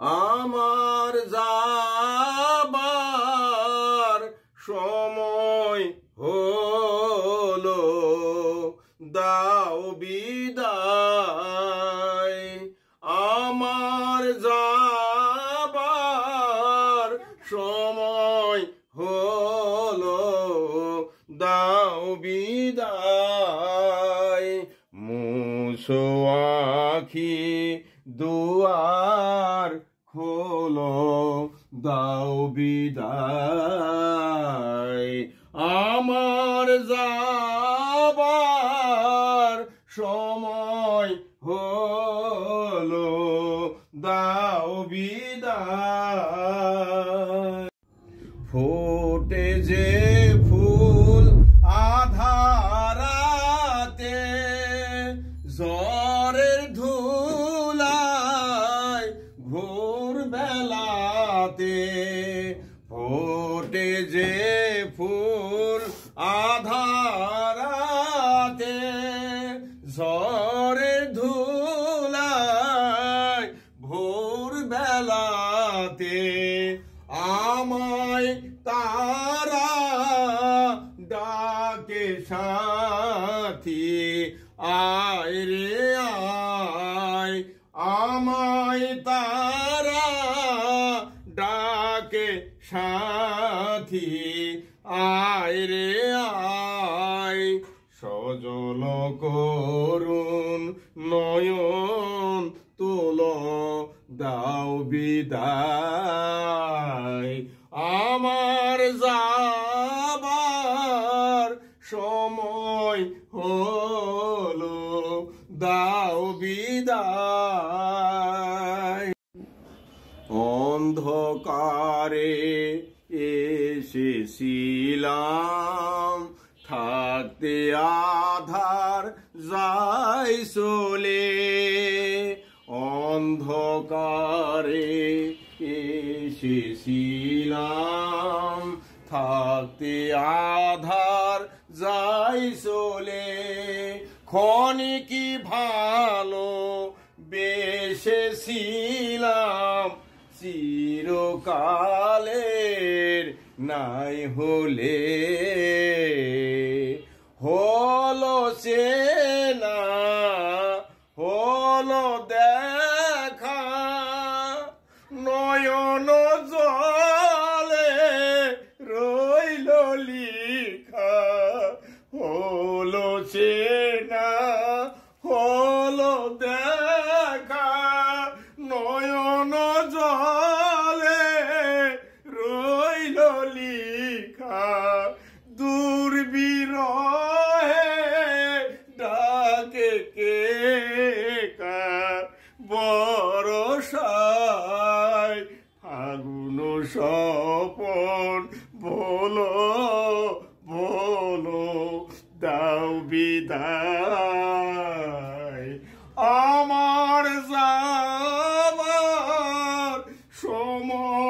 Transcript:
আমার যাবার সময় হলো, দাও বিদায়। আমার যাবার সময় হলো, দাও বিদায়। মুছো আখি দুয়ার খোলো, দাও বিদায়। আমার যাবার সময় হলো, দাও বিদায়। ফোটে যে ফুল আধারাতে, ঝড়ের ধুলায় ভোর বেলাতে। ফোটে যে ফুল আধারাতে, ঝড়ের ধুলায় ভোর বেলাতে। আমায় তারা ডাকে সাথী, আয় রে আয়। আমায় তারা ডাকে সাথী, আয় রে আয়। সজল করুণ নয়ন তোল, দাও বিদায়। আমার যাবার সময় হলো, দাও বিদায়। অন্ধকারে এসেছিলাম, থাকতে আধার যাই চলে। অন্ধকারে এসেছিলাম, থাকতে আধার যাই চলে। ক্ষণিকি ভালো বেসেছিলাম, চিরকালের নাই হলে। হলো চেনা হলো দেখা, নয়ন জলে রইল লিখা। হলো চেনা হলো দেখা, নয়ন জলে রইল লিখা। দুর্বিরহে ডাকে কে কার বরষায়। ফাগুন স্বপন বলো বলো, দাও বিদায়। আমার যাবার সময়